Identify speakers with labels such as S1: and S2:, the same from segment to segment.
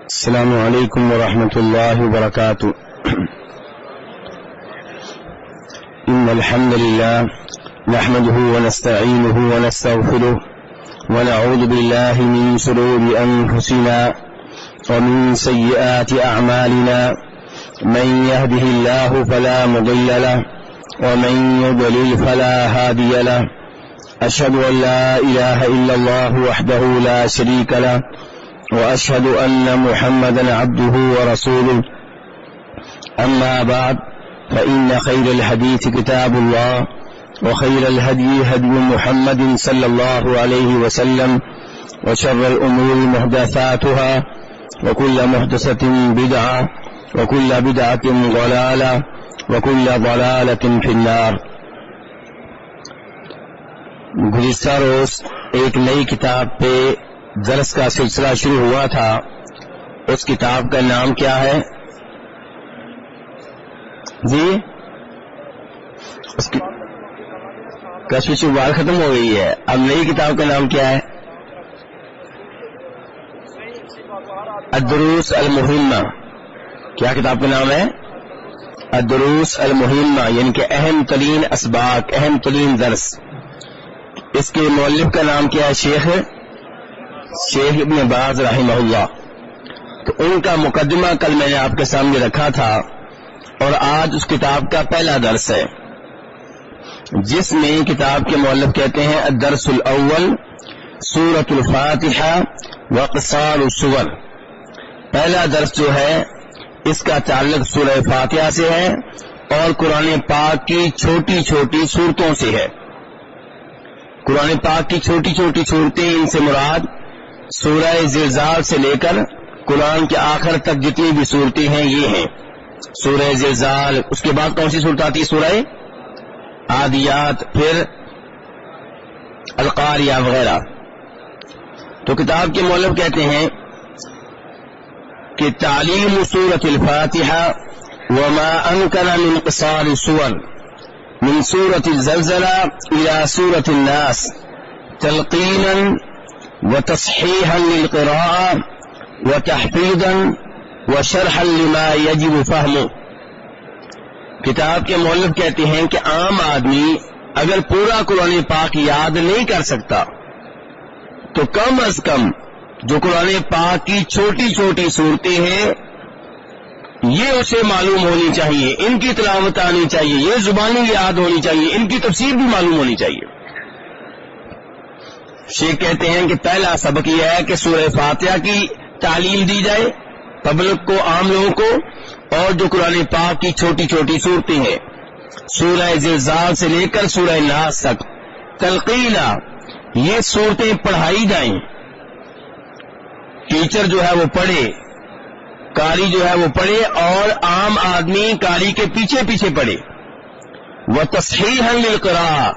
S1: السلام علیکم ورحمۃ اللہ وبرکاتہ. ان الحمد للہ نحمده ونستعینه ونستغفره ونعوذ باللہ من شرور انفسنا ومن سیئات اعمالنا من يهده الله فلا مضل له ومن يضلل فلا هادي له. اشهد ان لا اله الا الله وحده لا شريك له وأشهد أن محمدا عبده ورسوله. أما بعد فإن خير الحديث كتاب الله وخير الهدي هدي محمد صلى الله عليه وسلم وشر الأمور محدثاتها وكل محدثة بدعة وكل بدعة ضلالة وكل ضلالة في النار. گزشتہ روز ایک نئی کتاب پہ درس کا سلسلہ شروع ہوا تھا. اس کتاب کا نام کیا ہے جی؟ اس کی کشف بار ختم ہو گئی ہے. اب نئی کتاب کا نام کیا ہے؟ الدروس المہمہ. کیا کتاب کا نام ہے؟ الدروس المہمہ، یعنی کہ اہم ترین اسباق، اہم ترین درس. اس کے مؤلف کا نام کیا ہے؟ شیخ ابن باز رحمہ اللہ. تو ان کا مقدمہ کل میں نے آپ کے سامنے رکھا تھا اور آج اس کتاب کا پہلا درس ہے، جس میں کتاب کے مؤلف کہتے ہیں الدرس الاول سورۃ الفاتحہ وقصار السور. پہلا درس جو ہے اس کا تعلق سورہ فاتحہ سے ہے اور قرآن پاک کی چھوٹی چھوٹی صورتوں سے ہے. قرآن پاک کی چھوٹی چھوٹی صورتیں، ان سے مراد سورہ زلزال سے لے کر قرآن کے آخر تک جتنی بھی صورتیں ہیں یہ ہیں. سورہ زلزال، اس کے بعد کون سی صورت آتی ہے؟ سورہ عادیات، پھر القاریہ وغیرہ. تو کتاب کے مؤلف کہتے ہیں کہ تعلیم سورۃ الفاتحہ وما انکر من قصار السور من سورۃ الزلزلہ الى سورۃ الناس تلقینا وتصحیحا للقراءة وتحفیظا وشرحا لما یجب فہمه. کتاب کے مؤلف کہتے ہیں کہ عام آدمی اگر پورا قرآن پاک یاد نہیں کر سکتا تو کم از کم جو قرآن پاک کی چھوٹی چھوٹی صورتیں ہیں یہ اسے معلوم ہونی چاہیے، ان کی تلاوت آنی چاہیے، یہ زبانی یاد ہونی چاہیے، ان کی تفسیر بھی معلوم ہونی چاہیے. شیخ کہتے ہیں کہ پہلا سبق یہ ہے کہ سورہ فاتحہ کی تعلیم دی جائے پبلک کو، عام لوگوں کو، اور جو قرآن پاک کی چھوٹی چھوٹی صورتیں ہیں سورہ زلزال سے لے کر سورہ ناس تک تلقینا، یہ صورتیں پڑھائی جائیں. ٹیچر جو ہے وہ پڑھے، قاری جو ہے وہ پڑھے اور عام آدمی قاری کے پیچھے پیچھے پڑھے. وتصحیحا للقراءة،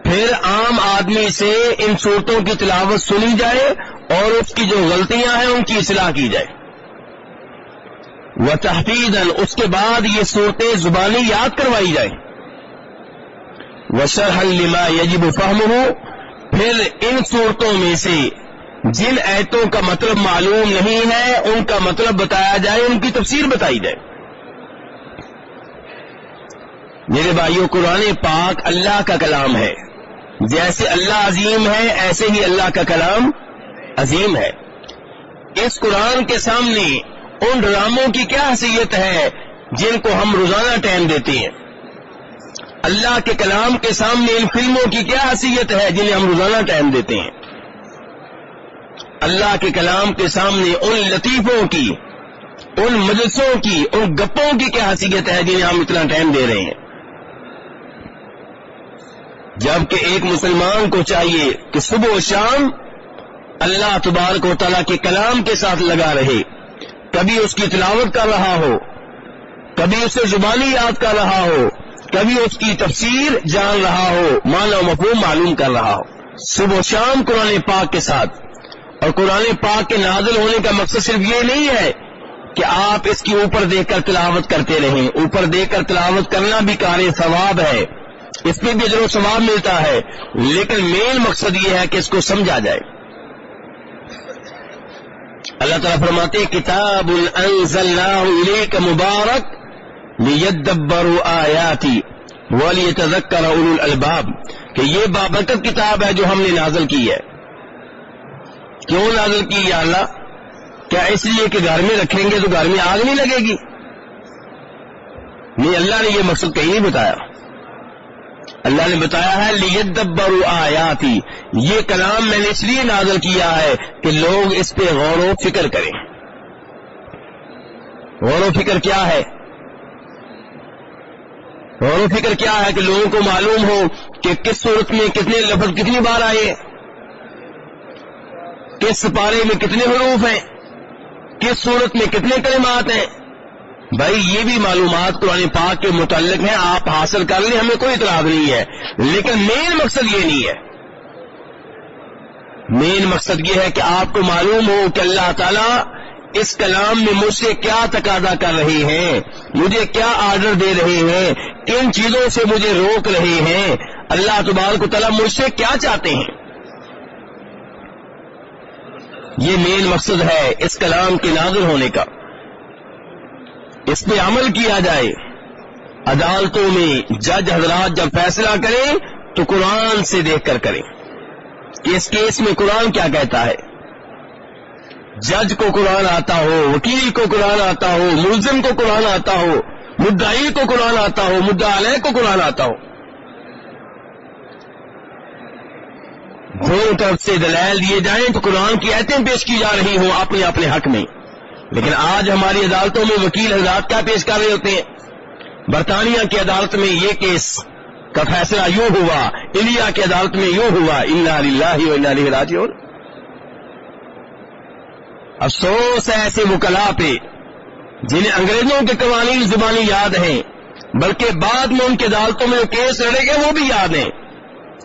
S1: پھر عام آدمی سے ان صورتوں کی تلاوت سنی جائے اور اس کی جو غلطیاں ہیں ان کی اصلاح کی جائے. وتحفیظا، اس کے بعد یہ صورتیں زبانی یاد کروائی جائیں. وشرحا لما یجب فہمہ، پھر ان صورتوں میں سے جن آیتوں کا مطلب معلوم نہیں ہے ان کا مطلب بتایا جائے، ان کی تفسیر بتائی جائے. میرے بھائیوں، قرآن پاک اللہ کا کلام ہے. جیسے اللہ عظیم ہے ایسے ہی اللہ کا کلام عظیم ہے. اس قرآن کے سامنے ان ڈراموں کی کیا حیثیت ہے جن کو ہم روزانہ ٹائم دیتے ہیں؟ اللہ کے کلام کے سامنے ان فلموں کی کیا حیثیت ہے جنہیں ہم روزانہ ٹائم دیتے ہیں؟ اللہ کے کلام کے سامنے ان لطیفوں کی، ان مجلسوں کی، ان گپوں کی کیا حیثیت ہے جنہیں ہم اتنا ٹائم دے رہے ہیں؟ جبکہ ایک مسلمان کو چاہیے کہ صبح و شام اللہ تبارک و تعالیٰ کے کلام کے ساتھ لگا رہے، کبھی اس کی تلاوت کر رہا ہو، کبھی اسے زبانی یاد کر رہا ہو، کبھی اس کی تفسیر جان رہا ہو، معنی و مفہوم معلوم کر رہا ہو. صبح و شام قرآن پاک کے ساتھ. اور قرآن پاک کے نازل ہونے کا مقصد صرف یہ نہیں ہے کہ آپ اس کی اوپر دیکھ کر تلاوت کرتے رہیں. اوپر دیکھ کر تلاوت کرنا بھی کار ثواب ہے، اس پہ بھی اجر و ثواب ملتا ہے، لیکن مین مقصد یہ ہے کہ اس کو سمجھا جائے. اللہ تعالیٰ فرماتے ہیں کتاب انزلناہ الیک مبارک لیدبروا آیاتی ولیتذکر اولو الالباب، کہ یہ بابرکت کتاب ہے جو ہم نے نازل کی ہے. کیوں نازل کی یا اللہ؟ کیا اس لیے کہ گھر میں رکھیں گے تو گھر میں آگ نہیں لگے گی؟ نہیں، اللہ نے یہ مقصد کہیں نہیں بتایا. اللہ نے بتایا ہے لیدبروا آیاتی، یہ کلام میں نے اس لیے نازل کیا ہے کہ لوگ اس پہ غور و فکر کریں. غور و فکر کیا ہے؟ غور و فکر کیا ہے کہ لوگوں کو معلوم ہو کہ کس صورت میں کتنے لفظ کتنی بار آئے، کس سپارے میں کتنے حروف ہیں، کس صورت میں کتنے کلمات ہیں. بھائی یہ بھی معلومات قرآن پاک کے متعلق ہیں، آپ حاصل کر لیں، ہمیں کوئی اعتراض نہیں ہے. لیکن مین مقصد یہ نہیں ہے. مین مقصد یہ ہے کہ آپ کو معلوم ہو کہ اللہ تعالیٰ اس کلام میں مجھ سے کیا تقاضا کر رہے ہیں، مجھے کیا آرڈر دے رہے ہیں، کن چیزوں سے مجھے روک رہے ہیں، اللہ تبارک و تعالیٰ مجھ سے کیا چاہتے ہیں. یہ مین مقصد ہے اس کلام کے نازل ہونے کا. اس پہ عمل کیا جائے. عدالتوں میں جج حضرات جب فیصلہ کریں تو قرآن سے دیکھ کر کریں کہ اس کیس میں قرآن کیا کہتا ہے. جج کو قرآن آتا ہو، وکیل کو قرآن آتا ہو، ملزم کو قرآن آتا ہو، مدعی کو قرآن آتا ہو، مدعا علیہ کو قرآن آتا ہو. دونوں طرف سے دلائل دیے جائیں تو قرآن کی آیتیں پیش کی جا رہی ہوں اپنے اپنے حق میں. لیکن آج ہماری عدالتوں میں وکیل حضرات کیا پیش کر رہے ہوتے ہیں؟ برطانیہ کی عدالت میں یہ کیس کا فیصلہ یوں ہوا، انڈیا کی عدالت میں یوں ہوا. انا للہ و انا الیہ راجعون. افسوس ہے ایسے وکلاء پہ جنہیں انگریزوں کے قوانین زبانی یاد ہیں، بلکہ بعد میں ان کی عدالتوں میں جو کیس لڑے گئے وہ بھی یاد ہیں.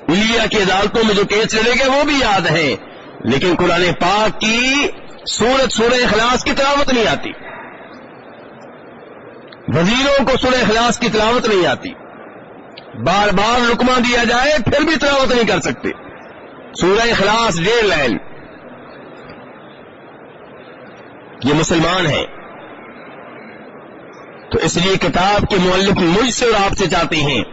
S1: انڈیا کی عدالتوں میں جو کیس لڑے گئے وہ بھی یاد ہیں، لیکن قرآن پاک کی سورہ اخلاص کی تلاوت نہیں آتی. وزیروں کو سورہ اخلاص کی تلاوت نہیں آتی. بار بار رکمہ دیا جائے پھر بھی تلاوت نہیں کر سکتے. سورہ اخلاص 1.5 لائن. یہ مسلمان ہیں. تو اس لیے کتاب کے مؤلف مجھ سے اور آپ سے چاہتے ہیں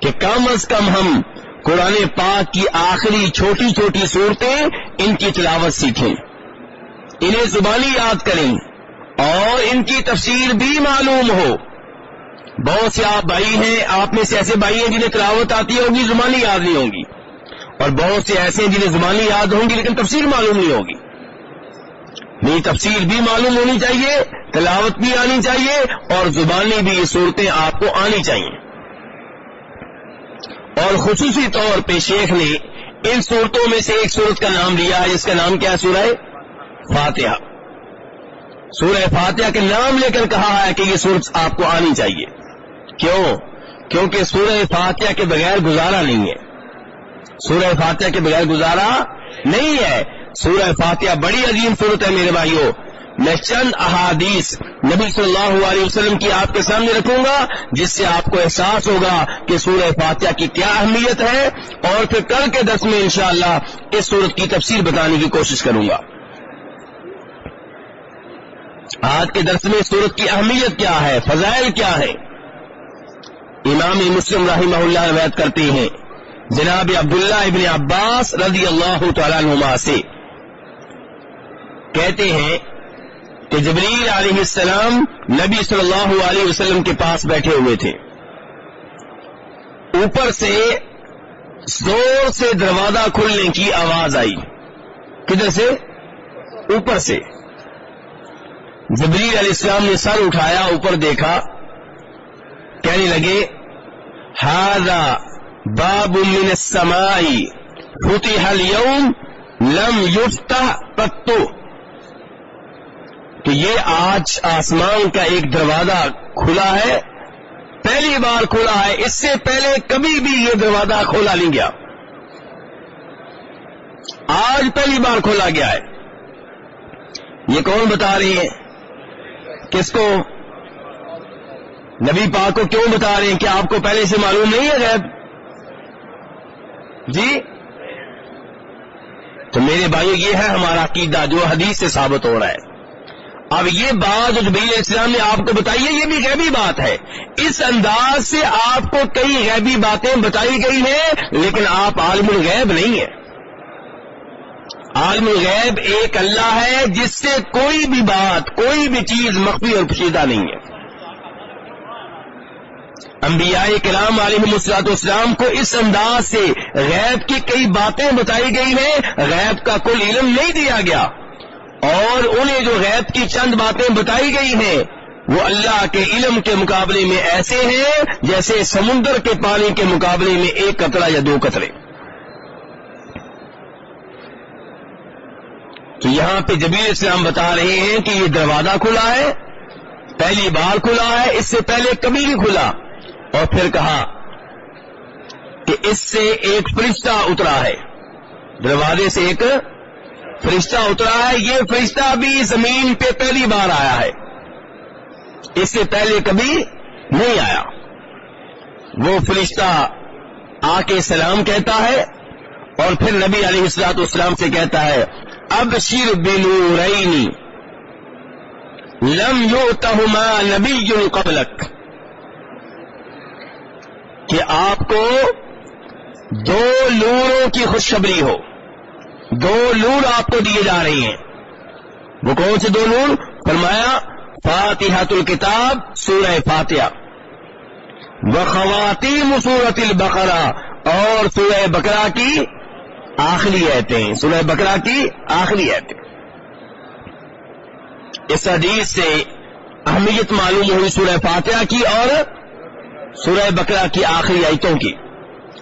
S1: کہ کم از کم ہم قرآن پاک کی آخری چھوٹی چھوٹی صورتیں ان کی تلاوت سیکھیں، انہیں زبانی یاد کریں اور ان کی تفسیر بھی معلوم ہو. بہت سے آپ بھائی ہیں، آپ میں سے ایسے بھائی ہیں جنہیں تلاوت آتی ہوگی زبانی یاد نہیں ہوگی، اور بہت سے ایسے ہیں جنہیں زبانی یاد ہوں گی لیکن تفسیر معلوم نہیں ہوگی. نہیں، تفسیر بھی معلوم ہونی چاہیے، تلاوت بھی آنی چاہیے، اور زبانی بھی یہ صورتیں آپ کو آنی چاہیے. اور خصوصی طور پہ شیخ نے ان صورتوں میں سے ایک صورت کا نام لیا ہے جس کا نام کیا ہے؟ سورہ فاتحہ. سورہ فاتحہ کے نام لے کر کہا ہے کہ یہ صورت آپ کو آنی چاہیے. کیوں؟ کیونکہ سورہ فاتحہ کے بغیر گزارا نہیں ہے. سورہ فاتحہ کے بغیر گزارا نہیں ہے. سورہ فاتحہ بڑی عظیم صورت ہے میرے بھائیوں. میں چند احادیث نبی صلی اللہ علیہ وسلم کی آپ کے سامنے رکھوں گا جس سے آپ کو احساس ہوگا کہ سورہ فاتحہ کی کیا اہمیت ہے، اور پھر کل کے درس میں انشاءاللہ اس سورت کی تفسیر بتانے کی کوشش کروں گا. آج کے درس میں سورت کی اہمیت کیا ہے، فضائل کیا ہے. امام مسلم رحمہ اللہ روایت کرتے ہیں جناب عبداللہ ابن عباس رضی اللہ تعالیٰ عنہما سے، کہتے ہیں کہ جبریل علیہ السلام نبی صلی اللہ علیہ وسلم کے پاس بیٹھے ہوئے تھے. اوپر سے زور سے دروازہ کھلنے کی آواز آئی. کدھر سے؟ اوپر سے. جبریل علیہ السلام نے سر اٹھایا، اوپر دیکھا، کہنے لگے ھذا باب من السماء فتح اليوم لم یفتح قط، کہ یہ آج آسمان کا ایک دروازہ کھلا ہے، پہلی بار کھلا ہے، اس سے پہلے کبھی بھی یہ دروازہ کھولا نہیں گیا، آج پہلی بار کھولا گیا ہے. یہ کون بتا رہے ہیں؟ کس کو؟ نبی پاک کو. کیوں بتا رہے ہیں؟ کہ آپ کو پہلے سے معلوم نہیں ہے غیب؟ جی تو میرے بھائی یہ ہے ہمارا عقیدہ جو حدیث سے ثابت ہو رہا ہے. اب یہ بات جو جبریل علیہ السلام نے آپ کو بتائی ہے یہ بھی غیبی بات ہے. اس انداز سے آپ کو کئی غیبی باتیں بتائی گئی ہیں لیکن آپ عالم الغیب نہیں ہیں. عالم الغیب ایک اللہ ہے جس سے کوئی بھی بات کوئی بھی چیز مخفی اور پوشیدہ نہیں ہے. انبیاء کرام علیہم الصلوۃ والسلام کو اس انداز سے غیب کی کئی باتیں بتائی گئی ہیں، غیب کا کل علم نہیں دیا گیا، اور انہیں جو غیب کی چند باتیں بتائی گئی ہیں وہ اللہ کے علم کے مقابلے میں ایسے ہیں جیسے سمندر کے پانی کے مقابلے میں ایک قطرہ یا دو قطرے. تو یہاں پہ جبریل علیہ السلام بتا رہے ہیں کہ یہ دروازہ کھلا ہے، پہلی بار کھلا ہے، اس سے پہلے کبھی نہیں کھلا. اور پھر کہا کہ اس سے ایک فرشتہ اترا ہے، دروازے سے ایک فرشتہ اترا ہے. یہ فرشتہ بھی زمین پہ پہلی بار آیا ہے، اس سے پہلے کبھی نہیں آیا. وہ فرشتہ آ کے سلام کہتا ہے اور پھر نبی علیہ الصلوۃ والسلام سے کہتا ہے ابشر بنورین لم یؤتہما نبی قبلک، کہ آپ کو دو نوروں کی خوشخبری ہو. دو نور آپ کو دیے جا رہے ہیں. وہ کون سے دو نور؟ فرمایا فاتحۃ الکتاب سورہ فاتحہ، وخواتیم سورۃ البقرہ، اور سورہ بقرہ کی آخری آیتیں، سورہ بقرہ کی آخری آیتیں. اس حدیث سے اہمیت معلوم ہوئی سورہ فاتحہ کی اور سورہ بقرہ کی آخری آیتوں کی،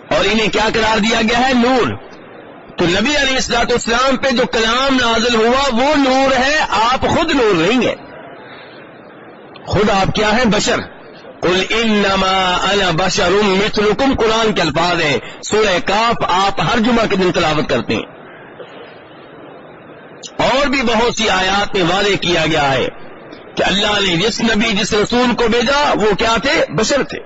S1: اور انہیں کیا قرار دیا گیا ہے؟ نور. تو نبی علیہ الصلوۃ والسلام پہ جو کلام نازل ہوا وہ نور ہے، آپ خود نور نہیں ہیں. خود آپ کیا ہیں؟ بشر. قل انما انا بشر مثلکم، قرآن کے الفاظ ہیں. سورہ کاف آپ ہر جمعہ کے دن تلاوت کرتے ہیں. اور بھی بہت سی آیات میں واضح کیا گیا ہے کہ اللہ نے جس نبی جس رسول کو بھیجا وہ کیا تھے؟ بشر تھے.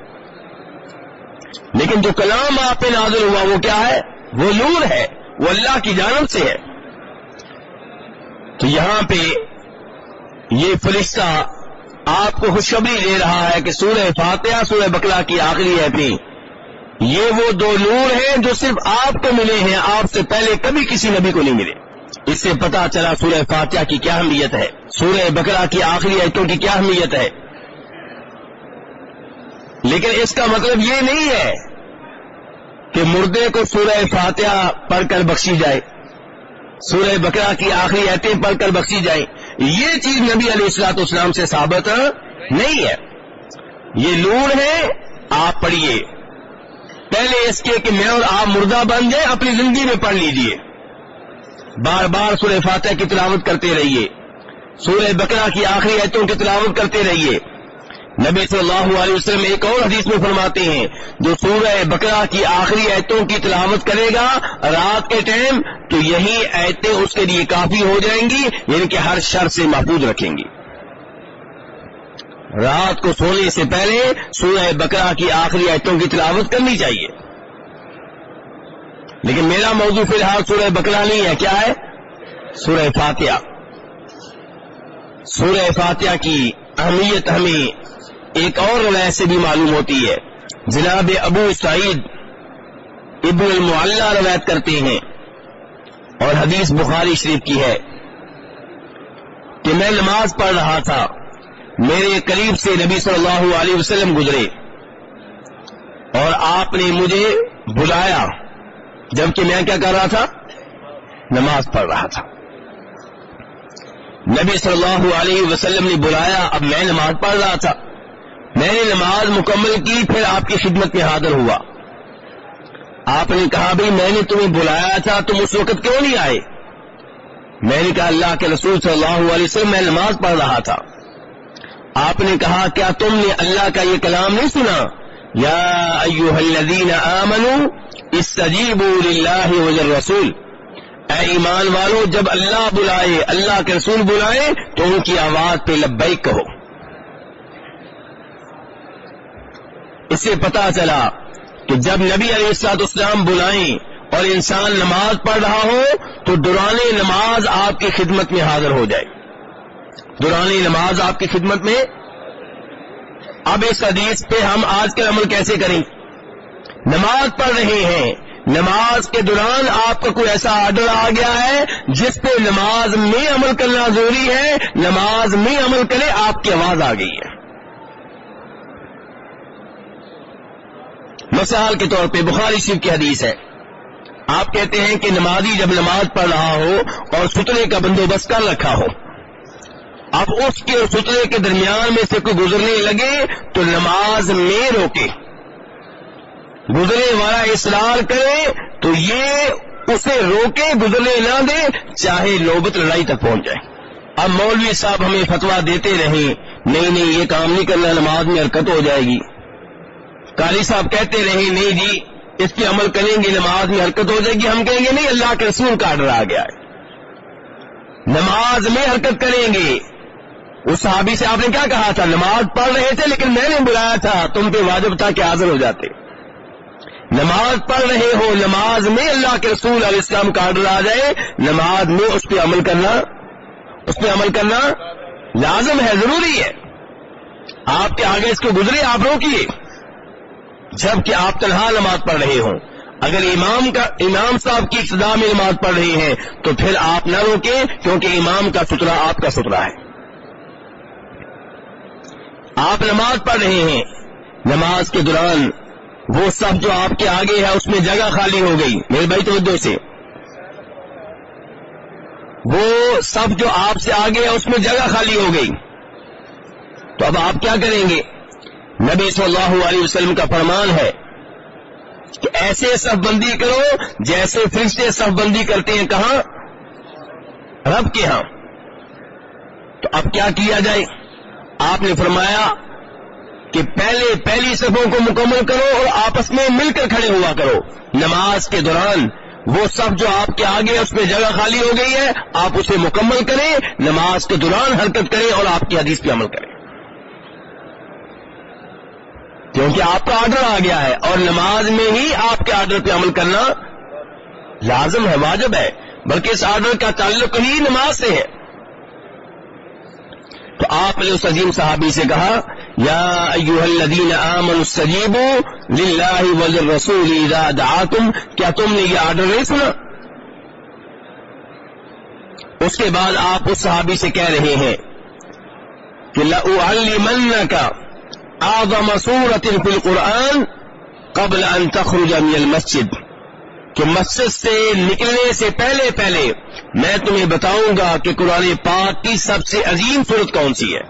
S1: لیکن جو کلام آپ پہ نازل ہوا وہ کیا ہے؟ وہ نور ہے، وہ اللہ کی جانب سے ہے. تو یہاں پہ یہ فرشتہ آپ کو خوشخبری دے رہا ہے کہ سورہ فاتحہ سورہ بقرہ کی آخری آیتیں یہ وہ دو نور ہیں جو صرف آپ کو ملے ہیں، آپ سے پہلے کبھی کسی نبی کو نہیں ملے. اس سے پتا چلا سورہ فاتحہ کی کیا اہمیت ہے، سورہ بقرہ کی آخری آیتوں کی کیا اہمیت ہے. لیکن اس کا مطلب یہ نہیں ہے کہ مردے کو سورہ فاتحہ پڑھ کر بخشی جائے، سورہ بقرہ کی آخری آیتیں پڑھ کر بخشی جائیں. یہ چیز نبی علیہ الصلوۃ والسلام سے ثابت نہیں ہے. یہ نور ہے، آپ پڑھیے. پہلے اس کے کہ میں اور آپ مردہ بن جائیں اپنی زندگی میں پڑھ لیجئے، بار بار سورہ فاتحہ کی تلاوت کرتے رہیے، سورہ بقرہ کی آخری آیتوں کی تلاوت کرتے رہیے. نبی صلی اللہ علیہ وسلم ایک اور حدیث میں فرماتے ہیں جو سورہ بقرہ کی آخری آیتوں کی تلاوت کرے گا رات کے ٹائم تو یہی آیتیں اس کے لیے کافی ہو جائیں گی، یعنی کہ ہر شر سے محفوظ رکھیں گی. رات کو سونے سے پہلے سورہ بقرہ کی آخری آیتوں کی تلاوت کرنی چاہیے. لیکن میرا موضوع فی الحال سورہ بقرہ نہیں ہے، کیا ہے؟ سورہ فاتحہ. سورہ فاتحہ کی اہمیت ہمیں ایک اور روایت سے بھی معلوم ہوتی ہے. جناب ابو سعید ابن المعلہ روایت کرتے ہیں اور حدیث بخاری شریف کی ہے کہ میں نماز پڑھ رہا تھا، میرے قریب سے نبی صلی اللہ علیہ وسلم گزرے اور آپ نے مجھے بلایا جبکہ میں کیا کر رہا تھا؟ نماز پڑھ رہا تھا. نبی صلی اللہ علیہ وسلم نے بلایا، اب میں نماز پڑھ رہا تھا، میں نے نماز مکمل کی، پھر آپ کی خدمت میں حاضر ہوا. آپ نے کہا بھئی میں نے تمہیں بلایا تھا، تم اس وقت کیوں نہیں آئے؟ میں نے کہا اللہ کے رسول صلی اللہ علیہ وسلم میں نماز پڑھ رہا تھا. آپ نے کہا کیا تم نے اللہ کا یہ کلام نہیں سنا؟ یا ایھا الذین آمنوا استجیبوا للہ وللرسول، اے ایمان والو جب اللہ بلائے، اللہ کے رسول بلائے تو ان کی آواز پہ لبیک کہو. اس سے پتا چلا کہ جب نبی علیہ الصلوۃ والسلام بلائیں اور انسان نماز پڑھ رہا ہو تو دوران نماز آپ کی خدمت میں حاضر ہو جائے، دوران نماز آپ کی خدمت میں۔ اب اس حدیث پہ ہم آج کا عمل کیسے کریں؟ نماز پڑھ رہے ہیں، نماز کے دوران آپ کا کوئی ایسا آرڈر آ گیا ہے جس پہ نماز میں عمل کرنا ضروری ہے، نماز میں عمل کرے، آپ کی آواز آ گئی ہے۔ مثال کے طور پہ بخاری شریف کی حدیث ہے، آپ کہتے ہیں کہ نمازی جب نماز پڑھ رہا ہو اور سترے کا بندوبست کر رکھا ہو، اب اس کے اور سترے کے درمیان میں سے کوئی گزرنے لگے تو نماز میں روکے، گزرنے والا اصرار کرے تو یہ اسے روکے، گزرنے نہ دے، چاہے نوبت لڑائی تک پہنچ جائے۔ اب مولوی صاحب ہمیں فتویٰ دیتے رہیں نہیں یہ کام نہیں کرنا، نماز میں حرکت ہو جائے گی، قاری صاحب کہتے رہیں نہیں جی اس پہ عمل کریں گے نماز میں حرکت ہو جائے گی، ہم کہیں گے نہیں، اللہ کے رسول کا آرڈر آ گیا ہے، نماز میں حرکت کریں گے۔ اس صحابی سے آپ نے کیا کہا تھا؟ نماز پڑھ رہے تھے لیکن میں نے بلایا تھا، تم پہ واجب تھا کہ حاضر ہو جاتے۔ نماز پڑھ رہے ہو، نماز میں اللہ کے رسول علیہ السلام کا آرڈر آ جائے، نماز میں اس پہ عمل کرنا لازم ہے، ضروری ہے۔ آپ کے آگے اس کو گزرے آپ روکیے، جبکہ آپ تنہا نماز پڑھ رہے ہوں۔ اگر امام صاحب کی ابتدا میں نماز پڑھ رہے ہیں تو پھر آپ نہ روکیں، کیونکہ امام کا سترہ آپ کا سترہ ہے۔ آپ نماز پڑھ رہے ہیں، نماز کے دوران وہ سب جو آپ کے آگے ہے اس میں جگہ خالی ہو گئی، میرے بھائی توجہ سے، وہ سب جو آپ سے آگے ہے اس میں جگہ خالی ہو گئی، تو اب آپ کیا کریں گے؟ نبی صلی اللہ علیہ وسلم کا فرمان ہے کہ ایسے صف بندی کرو جیسے فرشتے صف بندی کرتے ہیں، کہاں؟ رب کے ہاں۔ تو اب کیا کیا جائے؟ آپ نے فرمایا کہ پہلی صفوں کو مکمل کرو اور آپس میں مل کر کھڑے ہوا کرو۔ نماز کے دوران وہ صف جو آپ کے آگے ہے اس میں جگہ خالی ہو گئی ہے، آپ اسے مکمل کریں، نماز کے دوران حرکت کریں اور آپ کی حدیث پہ عمل کریں، کیونکہ آپ کا آرڈر آ گیا ہے اور نماز میں ہی آپ کے آرڈر پہ عمل کرنا لازم ہے، واجب ہے، بلکہ اس آرڈر کا تعلق ہی نماز سے ہے۔ تو آپ نے اس عظیم صحابی سے کہا یا ایھا الذین آمنوا استجیبوا للہ وللرسول اذا دعاکم، کیا تم نے یہ آرڈر نہیں سنا؟ اس کے بعد آپ اس صحابی سے کہہ رہے ہیں کہ لأعلمنک اعظم سورۃ فی القرآن قبل ان تخرج من المسجد، کہ مسجد سے نکلنے سے پہلے میں تمہیں بتاؤں گا کہ قرآن پاک کی سب سے عظیم سورت کون سی ہے۔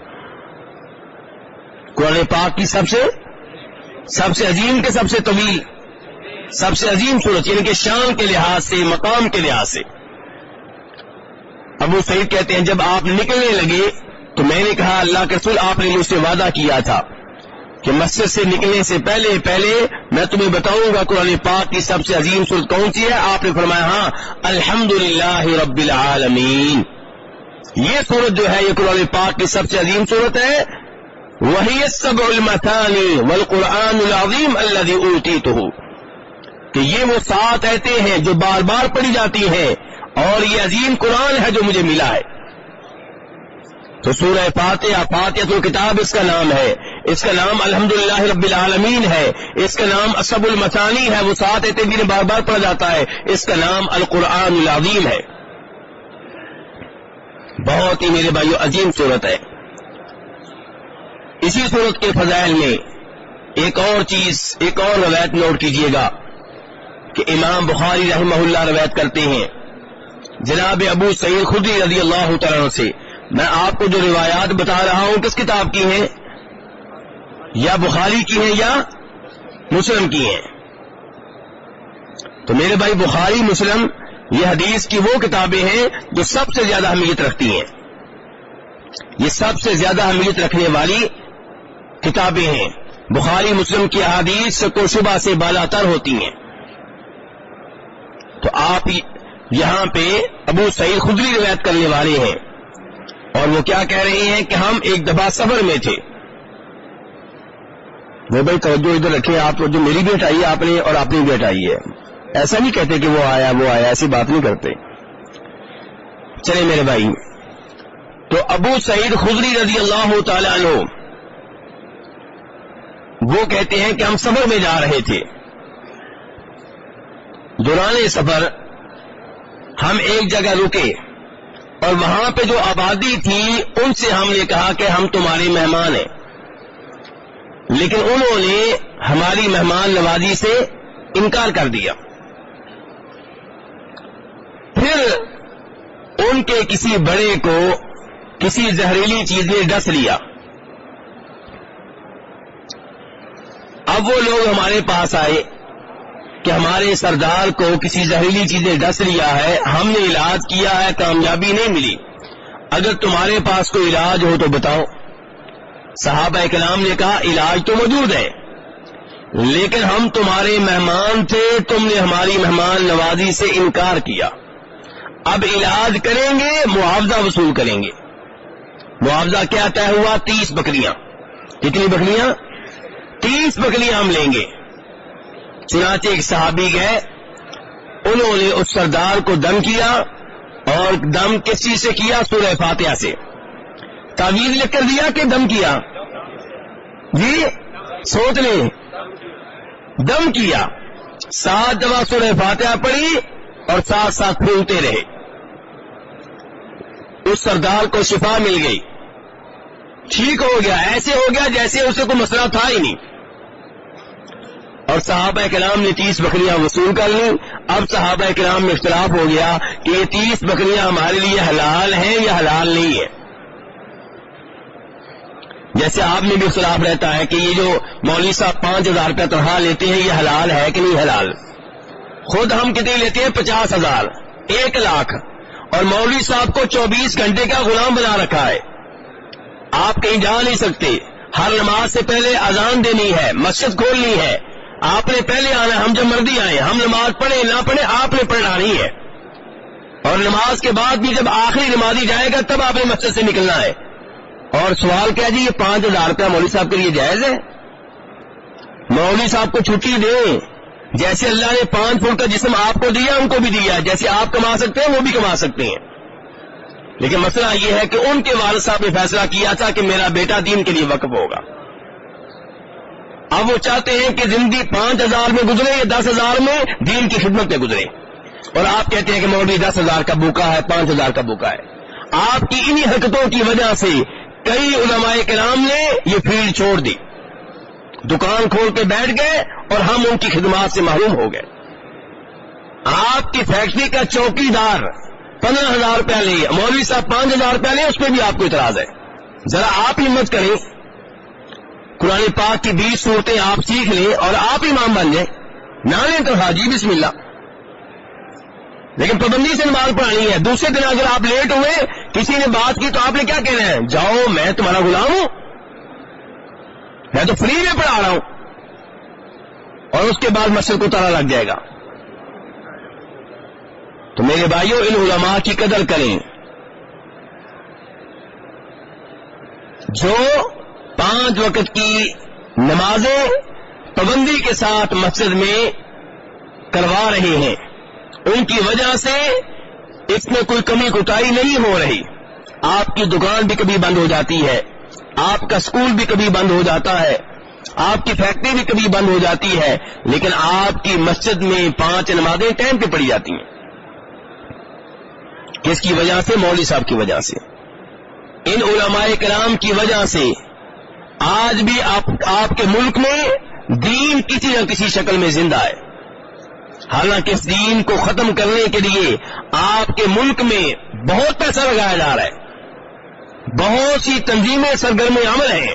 S1: قرآن پاک کی سب سے عظیم کے سب سے طویل، سب سے عظیم سورت، یعنی کہ شان کے لحاظ سے، مقام کے لحاظ سے۔ ابو سعید کہتے ہیں جب آپ نکلنے لگے تو میں نے کہا اللہ کے رسول آپ نے مجھ سے وعدہ کیا تھا کہ مسجد سے نکلنے سے پہلے میں تمہیں بتاؤں گا قرآن پاک کی سب سے عظیم سورت کون سی ہے۔ آپ نے فرمایا ہاں الحمدللہ رب العالمین، یہ سورت جو ہے یہ قرآن پاک کی سب سے عظیم سورت ہے۔ وہی السبع المثانی والقرآن العظیم الذی اوتیتہ، کہ یہ وہ 7 آیتیں ہیں جو بار بار پڑھی جاتی ہیں اور یہ عظیم قرآن ہے جو مجھے ملا ہے۔ تو سورہ فاتحہ، فاتحۃ الکتاب اس کا نام ہے، اس کا نام الحمدللہ رب العالمین ہے، اس کا نام السبع المثانی ہے، وہ 7 آیتیں بھی بار بار پڑھا جاتا ہے، اس کا نام القرآن العظیم ہے۔ بہت ہی میرے بھائیو عظیم سورت ہے۔ اسی سورت کے فضائل میں ایک اور روایت نوٹ کیجئے گا کہ امام بخاری رحمہ اللہ روایت کرتے ہیں جناب ابو سعید خدری رضی اللہ تعالیٰ عنہ سے۔ میں آپ کو جو روایات بتا رہا ہوں کس کتاب کی ہیں؟ یا بخاری کی ہیں یا مسلم کی ہیں؟ تو میرے بھائی بخاری مسلم یہ حدیث کی وہ کتابیں ہیں جو سب سے زیادہ اہمیت رکھتی ہیں، یہ سب سے زیادہ اہمیت رکھنے والی کتابیں ہیں۔ بخاری مسلم کی احادیث کو شبہ سے بالا تر ہوتی ہیں۔ تو آپ یہاں پہ ابو سعید خدری روایت کرنے والے ہیں اور وہ کیا کہہ رہے ہیں کہ ہم ایک دفعہ سفر میں تھے۔ وہ بھائی توجہ ادھر رکھیں، آپ جو میری بھی ہٹائی ہے آپ نے اور آپ نے بھی ہٹائی ہے۔ ایسا نہیں کہتے کہ وہ آیا ایسی بات نہیں کرتے. چلے میرے بھائی, تو ابو سعید خدری رضی اللہ تعالی عنہ وہ کہتے ہیں کہ ہم سفر میں جا رہے تھے. دوران سفر ہم ایک جگہ رکے اور وہاں پہ جو آبادی تھی ان سے ہم نے کہا کہ ہم تمہارے مہمان ہیں, لیکن انہوں نے ہماری مہمان نوازی سے انکار کر دیا. پھر ان کے کسی بڑے کو کسی زہریلی چیز نے ڈس لیا. اب وہ لوگ ہمارے پاس آئے کہ ہمارے سردار کو کسی زہریلی چیز نے ڈس لیا ہے, ہم نے علاج کیا ہے, کامیابی نہیں ملی, اگر تمہارے پاس کوئی علاج ہو تو بتاؤ. صحابہ کرام نے کہا علاج تو موجود ہے, لیکن ہم تمہارے مہمان تھے, تم نے ہماری مہمان نوازی سے انکار کیا. اب علاج کریں گے, معاوضہ وصول کریں گے. معاوضہ کیا طے ہوا؟ 30 بکریاں. کتنی بکریاں؟ 30 بکریاں ہم لیں گے. چنانچہ ایک صحابی گئے, انہوں نے اس سردار کو دم کیا, اور دم کس چیز سے کیا؟ سورہ فاتحہ سے. تعویذ لکھ کر دیا کہ دم کیا؟ جی سوچ لیں, دم کیا. 7 دفعہ سورہ فاتحہ پڑھی اور ساتھ ساتھ پھولتے رہے. اس سردار کو شفا مل گئی, ٹھیک ہو گیا, ایسے ہو گیا جیسے اسے کوئی مسئلہ تھا ہی نہیں. اور صحابہ کرام نے 30 بکریاں وصول کر لی. اب صحابہ کرام میں اختلاف ہو گیا کہ یہ 30 بکریاں ہمارے لیے حلال ہیں یا حلال نہیں ہے. جیسے آپ میں بھی اختلاف رہتا ہے کہ یہ جو مولوی صاحب 5000 روپیہ تنخواہ لیتے ہیں یہ حلال ہے کہ نہیں حلال. خود ہم کتنے لیتے ہیں؟ 50,000, 1 لاکھ, اور مولوی صاحب کو 24 گھنٹے کا غلام بنا رکھا ہے. آپ کہیں جا نہیں سکتے, ہر نماز سے پہلے اذان دینی ہے, مسجد کھولنی ہے, آپ نے پہلے آنا, ہم جب مرضی آئیں, ہم نماز پڑھیں نہ پڑھیں آپ نے پڑھانی ہے. اور نماز کے بعد بھی جب آخری نمازی جائے گا تب آپ نے مسجد سے نکلنا ہے. اور سوال کیا جی, یہ 5,000 روپیہ مولوی صاحب کے لیے جائز ہے؟ مولوی صاحب کو چھٹی دیں, جیسے اللہ نے 5 فٹ کا جسم آپ کو دیا ان کو بھی دیا ہے, جیسے آپ کما سکتے ہیں وہ بھی کما سکتے ہیں. لیکن مسئلہ یہ ہے کہ ان کے والد صاحب نے فیصلہ کیا تھا کہ میرا بیٹا دین کے لیے وقف ہوگا. اب وہ چاہتے ہیں کہ زندگی 5,000 میں گزرے یا 10,000 میں دین کی خدمت میں گزرے, اور آپ کہتے ہیں کہ مولوی 10,000 کا بھوکا ہے, 5,000 کا بھوکا ہے. آپ کی انہی حرکتوں کی وجہ سے کئی علماء کرام نے یہ فیلڈ چھوڑ دی, دکان کھول کے بیٹھ گئے, اور ہم ان کی خدمات سے محروم ہو گئے. آپ کی فیکٹری کا چوکی دار 15,000 روپیہ لے, مولوی صاحب 5,000 روپیہ لے, اس پہ بھی آپ کو اعتراض ہے. ذرا آپ ہمت کریں, قرآن پاک کی 20 صورتیں آپ سیکھ لیں اور آپ امام بن جائیں. نہ لیں تو حاجی بسم اللہ, لیکن پابندی سے نماز پڑھانی ہے. دوسرے دن اگر آپ لیٹ ہوئے, کسی نے بات کی, تو آپ نے کیا کہنا ہے؟ جاؤ, میں تمہارا غلام ہوں, میں تو فری میں پڑھا رہا ہوں. اور اس کے بعد مسجد کو تالا لگ جائے گا. تو میرے بھائیوں, ان علماء کی قدر کریں جو 5 وقت کی نمازیں پابندی کے ساتھ مسجد میں کروا رہے ہیں. ان کی وجہ سے اس میں کوئی کمی کوتاہی نہیں ہو رہی. آپ کی دکان بھی کبھی بند ہو جاتی ہے, آپ کا اسکول بھی کبھی بند ہو جاتا ہے, آپ کی فیکٹری بھی کبھی بند ہو جاتی ہے, لیکن آپ کی مسجد میں 5 نمازیں ٹائم پہ پڑھی جاتی ہیں. کس کی وجہ سے؟ مولوی صاحب کی وجہ سے, ان علماء کرام کی وجہ سے. آج بھی آپ کے ملک میں دین کسی نہ کسی شکل میں زندہ ہے. حالانکہ اس دین کو ختم کرنے کے لیے آپ کے ملک میں بہت پیسہ لگایا جا رہا ہے, بہت سی تنظیمیں سرگرم عمل ہیں,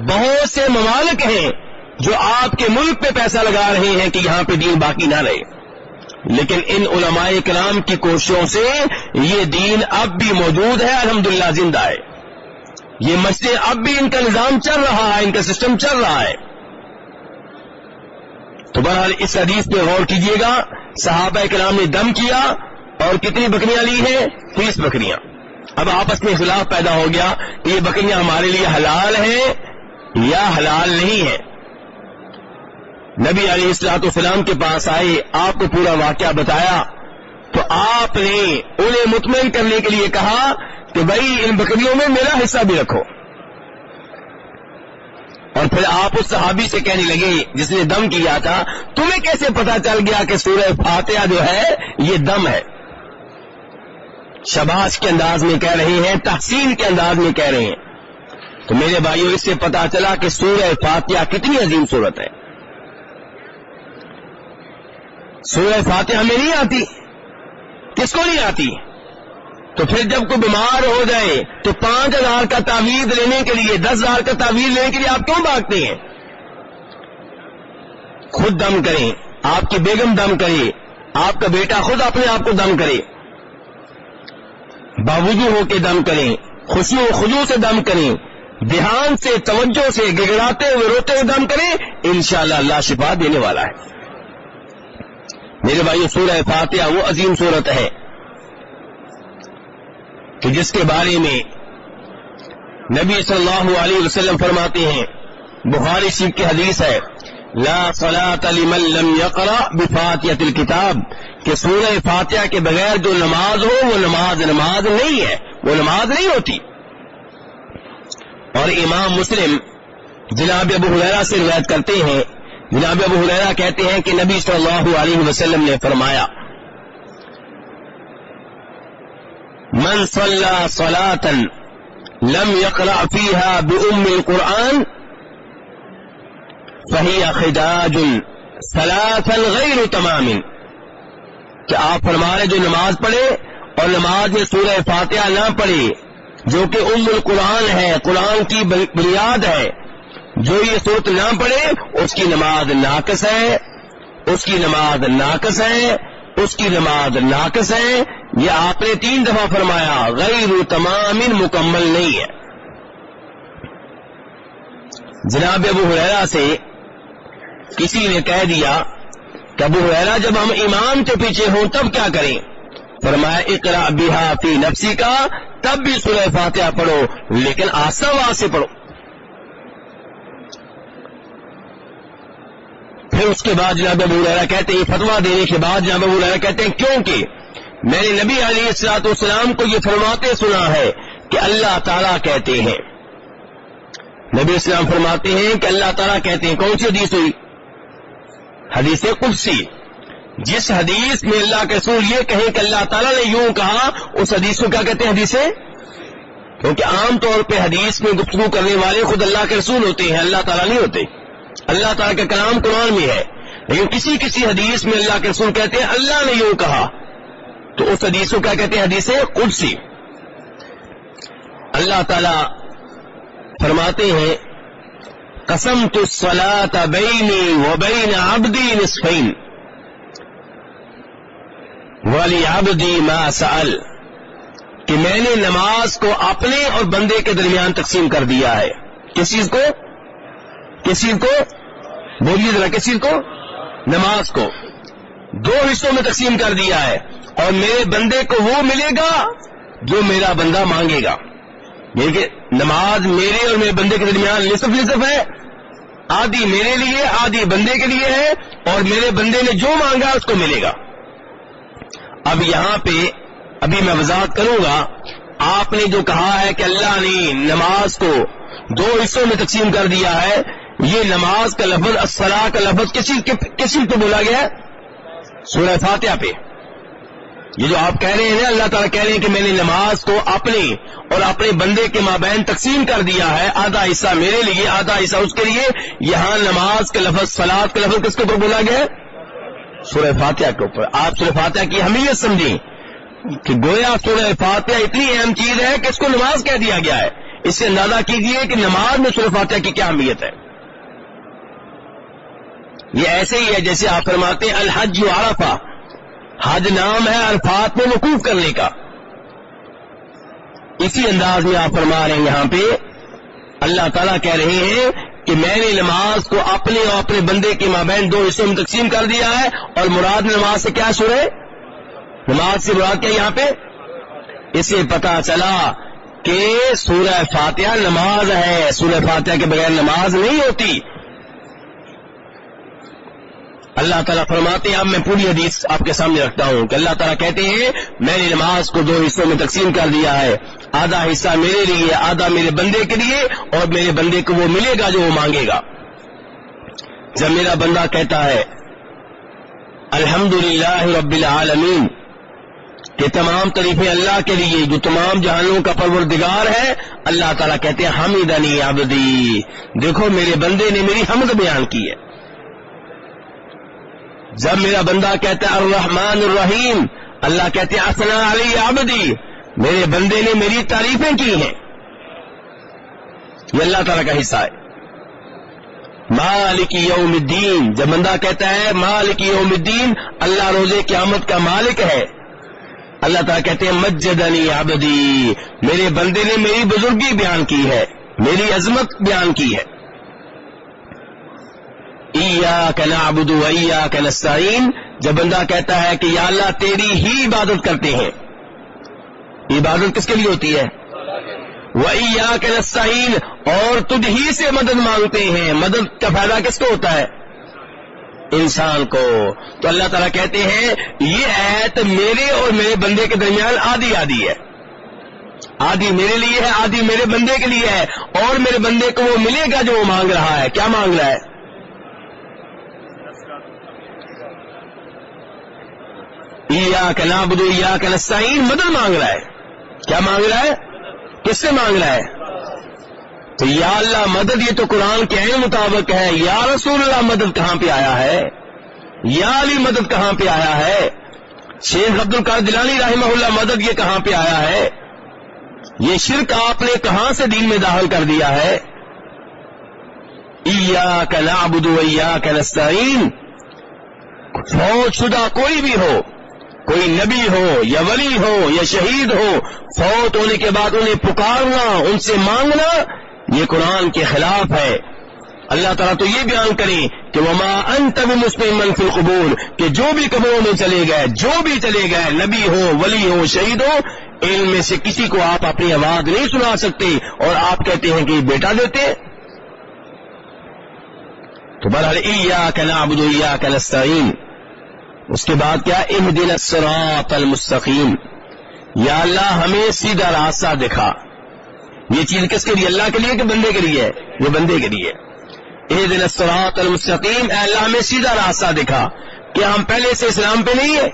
S1: بہت سے ممالک ہیں جو آپ کے ملک پہ پیسہ لگا رہے ہیں کہ یہاں پہ دین باقی نہ رہے. لیکن ان علماء کرام کی کوششوں سے یہ دین اب بھی موجود ہے, الحمدللہ زندہ ہے. یہ مسجد اب بھی ان کا نظام چل رہا ہے, ان کا سسٹم چل رہا ہے. تو بہرحال اس حدیث پہ غور کیجئے گا. صحابہ کرام نے دم کیا اور کتنی بکریاں لی ہیں؟ 30 بکریاں. اب آپس میں اختلاف پیدا ہو گیا کہ یہ بکریاں ہمارے لیے حلال ہیں یا حلال نہیں ہیں. نبی علیہ الصلوۃ والسلام کے پاس آئے، آپ کو پورا واقعہ بتایا، تو آپ نے انہیں مطمئن کرنے کے لیے کہا کہ بھائی ان بکریوں میں میرا حصہ بھی رکھو. اور پھر آپ اس صحابی سے کہنے لگے جس نے دم کیا تھا، تمہیں کیسے پتا چل گیا کہ سورہ فاتحہ جو ہے یہ دم ہے؟ شباش کے انداز میں کہہ رہے ہیں، تحسین کے انداز میں کہہ رہے ہیں. تو میرے بھائیوں، اس سے پتا چلا کہ سورہ فاتحہ کتنی عظیم سورت ہے. سورہ فاتحہ ہمیں نہیں آتی، کس کو نہیں آتی؟ تو پھر جب کوئی بیمار ہو جائے تو 5,000 کا تعویذ لینے کے لیے، 10,000 کا تعویذ لینے کے لیے آپ کیوں بھاگتے ہیں؟ خود دم کریں، آپ کی بیگم دم کرے، آپ کا بیٹا خود اپنے آپ کو دم کرے، باوجود ہو کے دم کریں، خوشی و خضوع سے دم کریں، دھیان سے، توجہ سے، گڑگڑاتے ہوئے، روتے ہوئے دم کریں، انشاءاللہ اللہ شفا دینے والا ہے. میرے بھائیو، سورہ فاتحہ وہ عظیم سورت ہے کہ جس کے بارے میں نبی صلی اللہ علیہ وسلم فرماتے ہیں، بخاری شریف کی حدیث ہے، لا صلاۃ لمن لم یقرأ بفاتحۃ الکتاب، کہ سورہ فاتحہ کے بغیر جو نماز ہو وہ نماز نہیں ہے، وہ نماز نہیں ہوتی. اور امام مسلم جناب ابو ہریرہ سے روایت کرتے ہیں، جناب ابو ہریرہ کہتے ہیں کہ نبی صلی اللہ علیہ وسلم نے فرمایا، من صلی صلاۃ لم یقرأ فیہا بأم القرآن فہی خداج ثلاثا غیر تمام، کہ آپ فرما رہے جو نماز پڑھے اور نماز میں سورہ فاتحہ نہ پڑھے، جو کہ ام القرآن ہے، قرآن کی بنیاد ہے، جو یہ سورت نہ پڑھے اس کی نماز ناقص ہے، اس کی نماز ناقص ہے، اس کی نماز ناقص ہے. یہ آپ نے 3 دفعہ فرمایا، غیر تمام، مکمل نہیں ہے. جناب ابو ہریرہ سے کسی نے کہہ دیا کہ ابو ہریرہ جب ہم امام کے پیچھے ہوں تب کیا کریں؟ فرمایا اقرأ بہا فی نفسی کا، تب بھی سورہ فاتحہ پڑھو لیکن آہستہ آواز سے پڑھو. پھر اس کے بعد جناب ابو ہریرہ کہتے ہیں، فتویٰ دینے کے بعد جناب ابو ہریرہ کہتے ہیں، کیونکہ میں نے نبی علیہ الصلوۃ والسلام کو یہ فرماتے سنا ہے کہ اللہ تعالیٰ کہتے ہیں، نبی اسلام فرماتے ہیں کہ اللہ تعالیٰ کہتے ہیں. کون سی حدیث ہوئی؟ حدیث قدسی. جس حدیث میں اللہ کے رسول یہ کہیں کہ اللہ تعالیٰ نے یوں کہا، اس حدیث کو کیا کہتے ہیں؟ حدیثیں. کیونکہ عام طور پہ حدیث میں گفتگو کرنے والے خود اللہ کے رسول ہوتے ہیں، اللہ تعالیٰ نہیں ہوتے. اللہ تعالیٰ کا کلام قرآن میں ہے، لیکن کسی حدیث میں اللہ کے رسول کہتے ہیں اللہ نے یوں کہا، تو اس حدیث کو کیا کہتے ہیں؟ حدیث قدسی. اللہ تعالیٰ فرماتے ہیں، قسمت الصلاۃ بینی وبین عبدی نصفین ولعبدی ما سأل، کہ میں نے نماز کو اپنے اور بندے کے درمیان تقسیم کر دیا ہے. کس چیز کو؟ بولیے ذرا، کس چیز کو؟ نماز کو 2 حصوں میں تقسیم کر دیا ہے، اور میرے بندے کو وہ ملے گا جو میرا بندہ مانگے گا. یعنی کہ نماز میرے اور میرے بندے کے درمیان نصف ہے، آدھی میرے لیے آدھی بندے کے لیے ہے، اور میرے بندے نے جو مانگا اس کو ملے گا. اب یہاں پہ ابھی میں وضاحت کروں گا. آپ نے جو کہا ہے کہ اللہ نے نماز کو 2 حصوں میں تقسیم کر دیا ہے، یہ نماز کا لفظ، الصلاۃ کا لفظ کس چیز پہ بولا گیا ہے؟ سورہ فاتحہ پہ. یہ جو آپ کہہ رہے ہیں، اللہ تعالیٰ کہہ رہے ہیں کہ میں نے نماز کو اپنے اور اپنے بندے کے مابین تقسیم کر دیا ہے، آدھا حصہ میرے لیے آدھا حصہ اس کے لیے. یہاں نماز کا لفظ، صلاۃ کا لفظ کس کے اوپر بولا گیا ہے؟ سورہ فاتحہ کے اوپر. آپ سورہ فاتحہ کی اہمیت سمجھیں کہ گویا سورہ فاتحہ اتنی اہم چیز ہے کہ اس کو نماز کہہ دیا گیا ہے. اس سے اندازہ کیجئے کہ نماز میں سورہ فاتحہ کی کیا اہمیت ہے. یہ ایسے ہی ہے جیسے آپ فرماتے ہیں الحج عرفہ، حج نام ہے عرفات میں وقوف کرنے کا. اسی انداز میں آپ فرما رہے ہیں، یہاں پہ اللہ تعالیٰ کہہ رہے ہیں کہ میں نے نماز کو اپنے اور اپنے بندے کے مابین 2 حصوں میں تقسیم کر دیا ہے. اور مراد نماز سے کیا سورہ؟ نماز سے مراد کیا یہاں پہ؟ اس سے پتا چلا کہ سورہ فاتحہ نماز ہے، سورہ فاتحہ کے بغیر نماز نہیں ہوتی. اللہ تعالیٰ فرماتے ہیں، اب میں پوری حدیث آپ کے سامنے رکھتا ہوں کہ اللہ تعالیٰ کہتے ہیں میں نے نماز کو 2 حصوں میں تقسیم کر دیا ہے، آدھا حصہ میرے لیے، آدھا میرے بندے کے لیے، اور میرے بندے کو وہ ملے گا جو وہ مانگے گا۔ جب میرا بندہ کہتا ہے الحمدللہ رب العالمین کہ تمام تعریفیں اللہ کے لیے جو تمام جہانوں کا پروردگار ہے، اللہ تعالیٰ کہتے ہیں حمدنی عبدی، دیکھو میرے بندے نے میری حمد بیان کی ہے۔ جب میرا بندہ کہتا ہے الرحمن الرحیم، اللہ کہتے ہیں اثنا علی عبدی، میرے بندے نے میری تعریفیں کی ہیں۔ یہ اللہ تعالیٰ کا حصہ ہے۔ مالک یوم الدین، جب بندہ کہتا ہے مالک یوم الدین، اللہ روز قیامت کا مالک ہے، اللہ تعالیٰ کہتے ہیں مجدنی عبدی، میرے بندے نے میری بزرگی بیان کی ہے، میری عظمت بیان کی ہے۔ ایاک نعبد و ایاک نستعین، جب بندہ کہتا ہے کہ یا اللہ تیری ہی عبادت کرتے ہیں، عبادت کس کے لیے ہوتی ہے؟ وَإِيَّاكَ نَسْتَعِينُ، اور تجھ ہی سے مدد مانگتے ہیں، مدد کا فائدہ کس کو ہوتا ہے؟ انسان کو۔ تو اللہ تعالیٰ کہتے ہیں یہ آیت میرے اور میرے بندے کے درمیان آدھی آدھی ہے، آدھی میرے لیے ہے، آدھی میرے بندے کے لیے ہے، اور میرے بندے کو وہ ملے گا جو وہ مانگ رہا ہے۔ کیا مانگ رہا ہے؟ ایاک نعبد و ایاک نستعین، مدد مانگ رہا ہے۔ کیا مانگ رہا ہے؟ کس سے مانگ رہا ہے؟ تو یا اللہ مدد، یہ تو قرآن کے عین مطابق ہے۔ یا رسول اللہ مدد کہاں پہ آیا ہے؟ یا علی مدد کہاں پہ آیا ہے؟ شیخ عبد القادر جیلانی رحمہ اللہ مدد یہ کہاں پہ آیا ہے؟ یہ شرک آپ نے کہاں سے دین میں داخل کر دیا ہے؟ ایاک نعبد و ایاک نستعین، فوت شدہ کوئی بھی ہو، کوئی نبی ہو یا ولی ہو یا شہید ہو، فوت ہونے کے بعد انہیں پکارنا، ان سے مانگنا، یہ قرآن کے خلاف ہے۔ اللہ تعالیٰ تو یہ بیان کریں کہ وما انت بمسمع من فی القبور، کہ جو بھی قبروں میں چلے گئے، جو بھی چلے گئے، نبی ہو، ولی ہو، شہید ہو، ان میں سے کسی کو آپ اپنی آواز نہیں سنا سکتے، اور آپ کہتے ہیں کہ بیٹا دیتے۔ تو بہرحال ایاک نعبد و ایاک نستعین، اس کے بعد کیا؟ اہدنا الصراط المستقیم، یا اللہ ہمیں سیدھا راستہ دکھا۔ یہ چیز کس کے لیے؟ اللہ کے لیے کہ بندے کے لیے؟ یہ بندے کے لیے۔ اہدنا الصراط المستقیم، اے اللہ ہمیں سیدھا راستہ دکھا۔ کیا ہم پہلے سے اسلام پہ نہیں ہے؟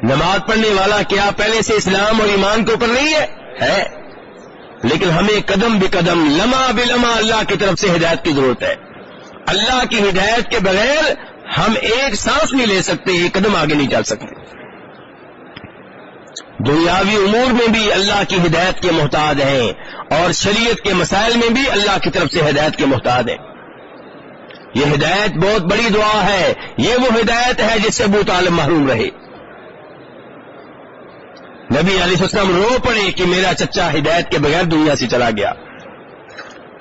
S1: نماز پڑھنے والا کیا پہلے سے اسلام اور ایمان کے اوپر نہیں ہے؟ لیکن ہمیں قدم بقدم، لمحہ بلمحہ اللہ کی طرف سے ہدایت کی ضرورت ہے۔ اللہ کی ہدایت کے بغیر ہم ایک سانس نہیں لے سکتے، ایک قدم آگے نہیں چل سکتے۔ دنیاوی امور میں بھی اللہ کی ہدایت کے محتاج ہیں، اور شریعت کے مسائل میں بھی اللہ کی طرف سے ہدایت کے محتاج ہیں۔ یہ ہدایت بہت بڑی دعا ہے، یہ وہ ہدایت ہے جس سے ابو طالب محروم رہے۔ نبی علیہ السلام رو پڑے کہ میرا چچا ہدایت کے بغیر دنیا سے چلا گیا۔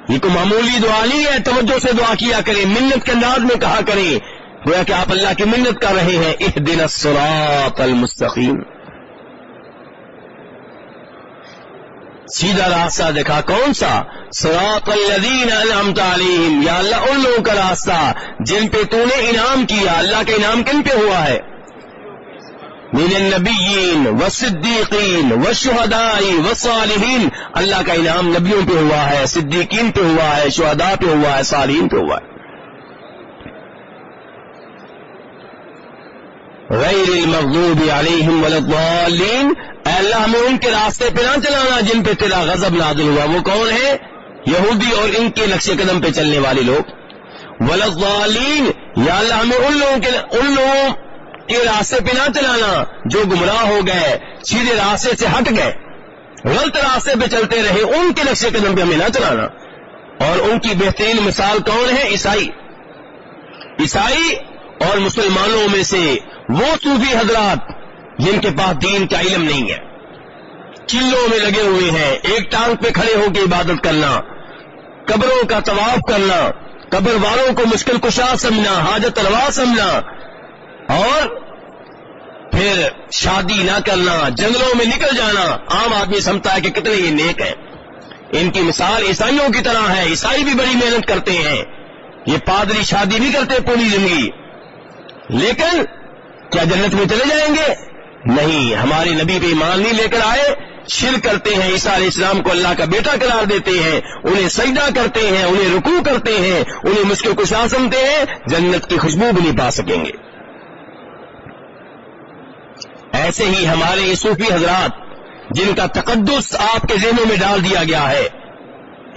S1: یہ کوئی معمولی دعا نہیں ہے، توجہ سے دعا کیا کریں، منت کے انداز میں کہا کریں، گویا کہ آپ اللہ کی منت کر رہے ہیں۔ اہدنا الصراط المستقیم، سیدھا راستہ دکھا۔ کون سا؟ صراط الذین انعمت علیہم، یا اللہ ان لوگوں کا راستہ جن پہ تو نے انعام کیا۔ اللہ کا انعام کن پہ ہوا ہے؟ من النبیین والصدیقین والشہداء والصالحین، اللہ کا انعام نبیوں پہ ہوا ہے، صدیقین پہ ہوا ہے، شہداء پہ ہوا ہے، صالحین پہ ہوا ہے۔ غیر المغضوب علیہم ولا الضالین، اے اللہ ہمیں ان کے راستے پہ نہ چلانا جن پہ تیرا غضب نازل ہوا۔ وہ کون ہے؟ یہودی اور ان کے نقش قدم پہ چلنے والے لوگ۔ ولا الضالین، یا اللہ ہمیں ان لوگوں کے راستے پہ نہ چلانا جو گمراہ ہو گئے، سیدھے راستے سے ہٹ گئے، غلط راستے پہ چلتے رہے، ان کے نقش قدم پہ ہمیں نہ چلانا۔ اور ان کی بہترین مثال کون ہے؟ عیسائی اور مسلمانوں میں سے وہ صوفی حضرات جن کے پاس دین کا علم نہیں ہے، چلوں میں لگے ہوئے ہیں، ایک ٹانگ پہ کھڑے ہو کے عبادت کرنا، قبروں کا طواف کرنا، قبر والوں کو مشکل کشا سمجھنا، حاجت روا سمجھنا، اور پھر شادی نہ کرنا، جنگلوں میں نکل جانا۔ عام آدمی سمجھتا ہے کہ کتنے یہ نیک ہیں۔ ان کی مثال عیسائیوں کی طرح ہے، عیسائی بھی بڑی محنت کرتے ہیں یہ پادری شادی بھی کرتے پوری زندگی، لیکن کیا جنت میں چلے جائیں گے؟ نہیں، ہمارے نبی پہ ایمان نہیں لے کر آئے، شرک کرتے ہیں، عیسیٰ علیہ السلام کو اللہ کا بیٹا قرار دیتے ہیں، انہیں سجدہ کرتے ہیں، انہیں رکوع کرتے ہیں، انہیں مشکل کشا سمجھتے ہیں، جنت کی خوشبو بھی نہیں پا سکیں گے۔ ایسے ہی ہمارے یہ صوفی حضرات جن کا تقدس آپ کے ذہنوں میں ڈال دیا گیا ہے،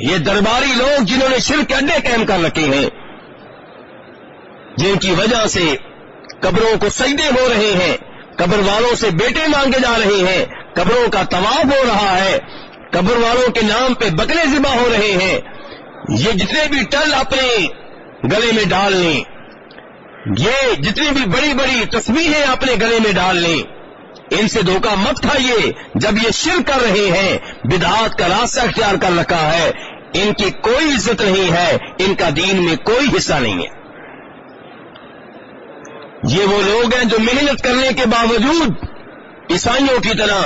S1: یہ درباری لوگ جنہوں نے شرک کے اڈے قائم کر رکھے ہیں، جن کی وجہ سے قبروں کو سجدے ہو رہے ہیں، قبر والوں سے بیٹے مانگے جا رہے ہیں، قبروں کا طواف ہو رہا ہے، قبر والوں کے نام پہ بکرے ذبح ہو رہے ہیں، یہ جتنے بھی ٹل اپنے گلے میں ڈال لیں، یہ جتنی بھی بڑی بڑی تسبیحیں اپنے گلے میں ڈال لیں، ان سے دھوکہ مت کھائیے۔ جب یہ شرک کر رہے ہیں، بدعات کا راستہ اختیار کر رکھا ہے، ان کی کوئی عزت نہیں ہے، ان کا دین میں کوئی حصہ نہیں ہے۔ یہ وہ لوگ ہیں جو محنت کرنے کے باوجود عیسائیوں کی طرح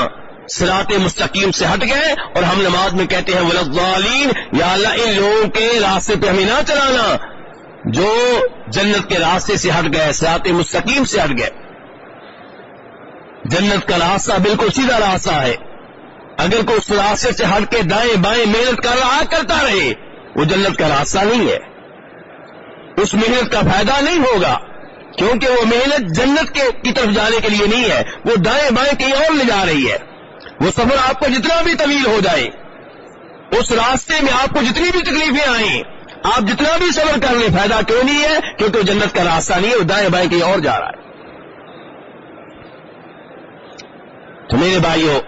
S1: صراط مستقیم سے ہٹ گئے، اور ہم نماز میں کہتے ہیں والضالین، یا اللہ ان لوگوں کے راستے پہ ہمیں نہ چلانا جو جنت کے راستے سے ہٹ گئے، صراط مستقیم سے ہٹ گئے۔ جنت کا راستہ بالکل سیدھا راستہ ہے، اگر کوئی اس راستے سے ہٹ کے دائیں بائیں محنت کر رہا کرتا رہے، وہ جنت کا راستہ نہیں ہے، اس محنت کا فائدہ نہیں ہوگا، کیونکہ وہ محنت جنت کی طرف جانے کے لیے نہیں ہے، وہ دائیں بائیں کہیں اور لے جا رہی ہے۔ وہ سفر آپ کو جتنا بھی طویل ہو جائے، اس راستے میں آپ کو جتنی بھی تکلیفیں آئیں، آپ جتنا بھی صبر کر لیں، فائدہ کیوں نہیں ہے؟ کیونکہ وہ جنت کا راستہ نہیں ہے، وہ دائیں بائیں کہیں اور جا رہا ہے۔ تو میرے بھائیوں،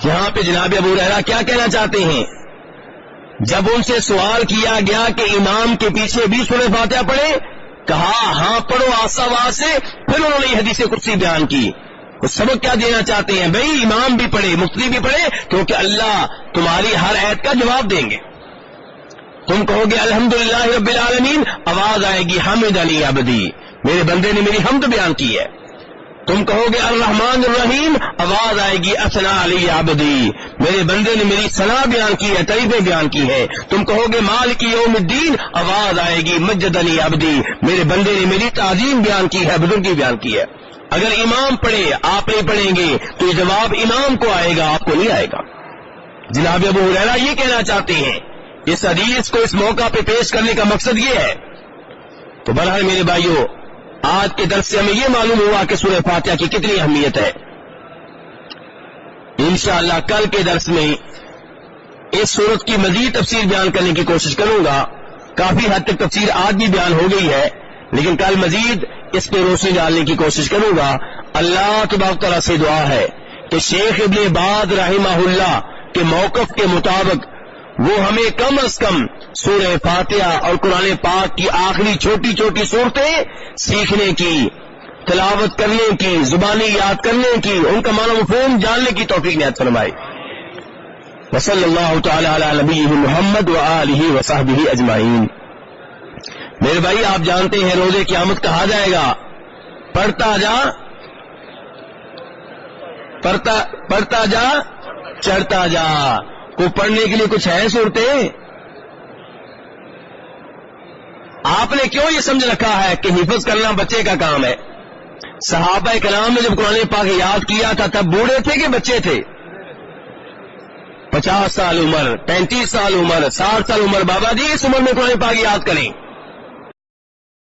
S1: یہاں پہ جناب ابو ہریرہ کیا کہنا چاہتے ہیں؟ جب ان سے سوال کیا گیا کہ امام کے پیچھے بھی سورہ فاتحہ پڑھے، کہا ہاں پڑھو آہستہ آواز سے، پھر انہوں نے یہ حدیث قدسی بیان کی۔ وہ سبق کیا دینا چاہتے ہیں؟ بھئی امام بھی پڑھے، مفتی بھی پڑھے، کیونکہ اللہ تمہاری ہر ایت کا جواب دیں گے۔ تم کہو گے الحمدللہ رب العالمین، آواز آئے گی حمدنی عبدی، میرے بندے نے میری حمد بیان کی ہے۔ تم کہو گے الرحمن الرحیم، آواز آئے گی اثنا علی عبدی، میرے بندے نے میری ثنا بیان کی ہے، تعریفیں بیان کی ہے۔ تم کہو گے مالک یوم الدین، آواز آئے گی مجدنی عبدی، میرے بندے نے میری تعظیم بیان کی ہے، بزرگی بیان کی ہے۔ اگر امام پڑھے آپ نہیں پڑھیں گے تو یہ جواب امام کو آئے گا، آپ کو نہیں آئے گا۔ جناب ابو ہریرہ یہ کہنا چاہتے ہیں، اس حدیث کو اس موقع پہ پیش کرنے کا مقصد یہ ہے۔ تو بہرحال میرے بھائیوں، آج کے درس سے ہمیں یہ معلوم ہوا کہ سورہ فاتحہ کی کتنی اہمیت ہے۔ انشاءاللہ کل کے درس میں اس سورت کی مزید تفسیر بیان کرنے کی کوشش کروں گا۔ کافی حد تک تفسیر آج بھی بیان ہو گئی ہے، لیکن کل مزید اس پہ روشنی ڈالنے کی کوشش کروں گا۔ اللہ تبارک تعالیٰ سے دعا ہے کہ شیخ ابن باز رحمہ اللہ کے موقف کے مطابق وہ ہمیں کم از کم سورہ فاتحہ اور قرآن پاک کی آخری چھوٹی چھوٹی صورتیں سیکھنے کی، تلاوت کرنے کی، زبانی یاد کرنے کی، ان کا معنی مفہوم جاننے کی توفیق عنایت فرمائے۔ وصلی اللہ تعالی علی نبیہ محمد وآلہ وصحبہ اجمعین۔ میرے بھائی آپ جانتے ہیں روز قیامت کہا جائے گا پڑھتا جا چڑھتا جا۔ کو پڑھنے کے لیے کچھ ہے صورتیں؟ آپ نے کیوں یہ سمجھ رکھا ہے کہ حفظ کرنا بچے کا کام ہے؟ صحابہ کرام نے جب قرآن پاک یاد کیا تھا تب بوڑھے تھے کہ بچے تھے؟ 50 سال عمر، 35 سال عمر، 60 سال عمر، بابا جی اس عمر میں قرآن پاک یاد کریں۔